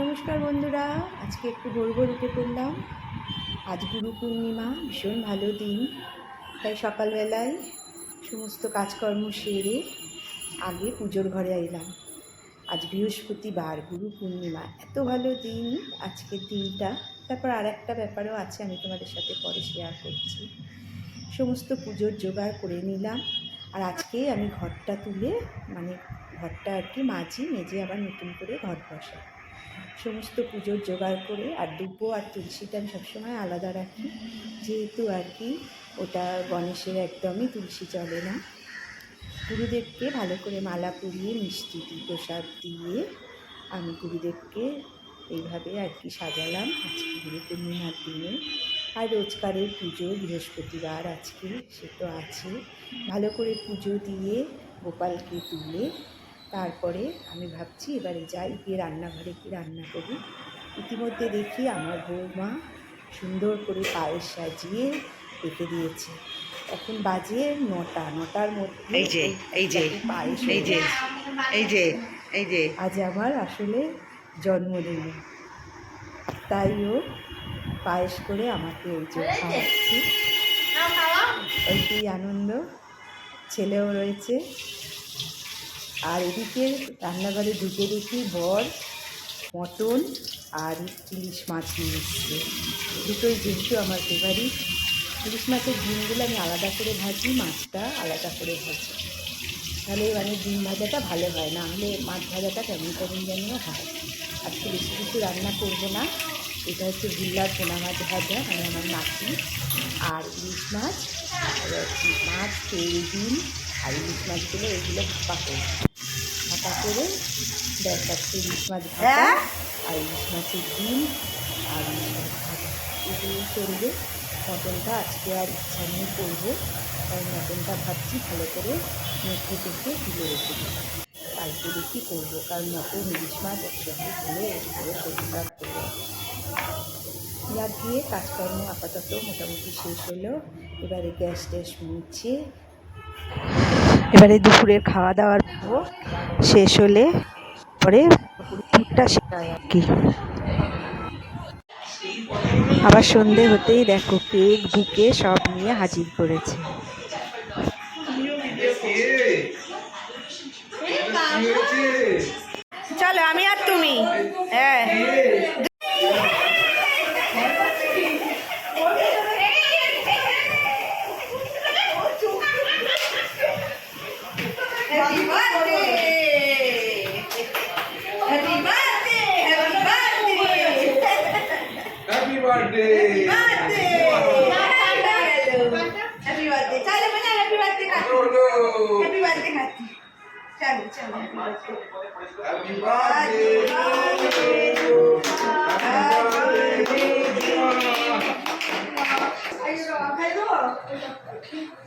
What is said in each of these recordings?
নমস্কার বন্ধুরা, আজকে একটু ভোর ভোর উঠে পড়লাম। আজ গুরু পূর্ণিমা, ভীষণ ভালো দিন। তাই সকালবেলায় সমস্ত কাজকর্ম সেরে আগে পুজোর ঘরে এলাম। আজ বৃহস্পতিবার, গুরু পূর্ণিমা, এত ভালো দিন আজকের দিনটা। তারপর আর একটা ব্যাপারও আছে, আমি তোমাদের সাথে পরে শেয়ার করছি। সমস্ত পুজোর জোগাড় করে নিলাম। আর আজকে আমি ঘরটা তুলে, ঘরটা আর কি মেজে আবার নতুন করে ঘর বসাই। সমস্ত পুজোর জোগাড় করে, আর দুব্বো আর তুলসীটা আমি সবসময় আলাদা রাখি, যেহেতু আর কি ওটা গণেশের একদমই তুলসী চলে না। গুরুদেবকে ভালো করে মালা পরিয়ে মিষ্টি প্রসাদ দিয়ে আমি গুরুদেবকে এইভাবে আর কি সাজালাম আজকে গুরু পূর্ণিমার দিনে। আর রোজকারের পুজো, বৃহস্পতিবার আজকে, সে তো আছে। ভালো করে পুজো দিয়ে গোপালকে তুলে তারপরে আমি ভাবছি এবারে যাই, গিয়ে রান্নাঘরে কি রান্না করি। ইতিমধ্যে দেখি আমার বৌমা সুন্দর করে পায়েস সাজিয়ে রেখে দিয়েছে। এখন বাজে 9টার মধ্যে আজ আমার আসলে জন্মদিন, তাই ও পায়েস করে আমাকে এই যে খাওয়াচ্ছি। এইটাই আনন্দ। ছেলেও রয়েছে। আর এদিকে রান্নাঘরে ঢুকে দেখি বর মটন আর ইলিশ মাছ নিয়ে এসছে। দুটোই যেহেতু আমার ফেভারিট। ইলিশ মাছের ডিমগুলো আমি আলাদা করে ভাজি, মাছটা আলাদা করে ভাজি, তাহলে ডিম ভাজাটা ভালো হয়, না হলে মাছ ভাজাটা কেমন কেমন যেন হয়। আজকে বেশি কিছু রান্না করবো না। এটা হচ্ছে বিল্লার পোনা মাছ ভাজা, আমার নাতি, আর ইলিশ মাছ, তেল, ডিম আর ইলিশ মাছগুলো, এগুলো ভাপা করে ব্যাস আজকে ইলিশ মাছ ভাজা আর ইলিশ মাছের ডিম আর ইলিশ মাছ ভাজা এগুলো চলবে। মটনটা আজকে আর ইচ্ছা নিয়ে করবো, কারণ মটনটা ভাবছি ভালো করে মেখে টেখে তুলে রেখে দেবো। কালকে দেখি করবো, কারণ মটন ইলিশ মাছ একসঙ্গে হলে শরীর খারাপ করবো। ইয়ার দিয়ে কাজকর্ম আপাতত মোটামুটি শেষ হলো। এবারে গ্যাস ট্যাস মুছে এবারে দুপুরের খাওয়া দাওয়ার শেষ হলে পরে দুধটা শেখায় আর কি। আবার সন্ধে হতেই দেখো কেক বুকে সব নিয়ে হাজির করেছে। চলো আমি আর তুমি, হ্যাঁ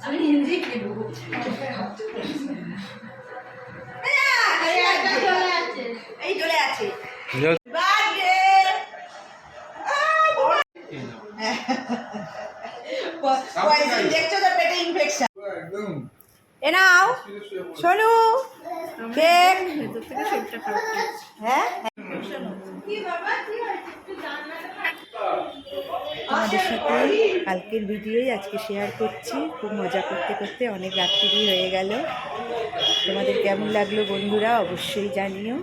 আমি হিন্দি এই চলে আছে দেখছো তো পেটে ইনফেকশন। এ নাও সোনু কেক। হ্যাঁ তোমাদের সাথে কালকের ভিডিওই আজকে শেয়ার করছি। খুব মজা করতে করতে অনেক রাত্রি হয়ে গেল। তোমাদের কেমন লাগলো বন্ধুরা অবশ্যই জানিও।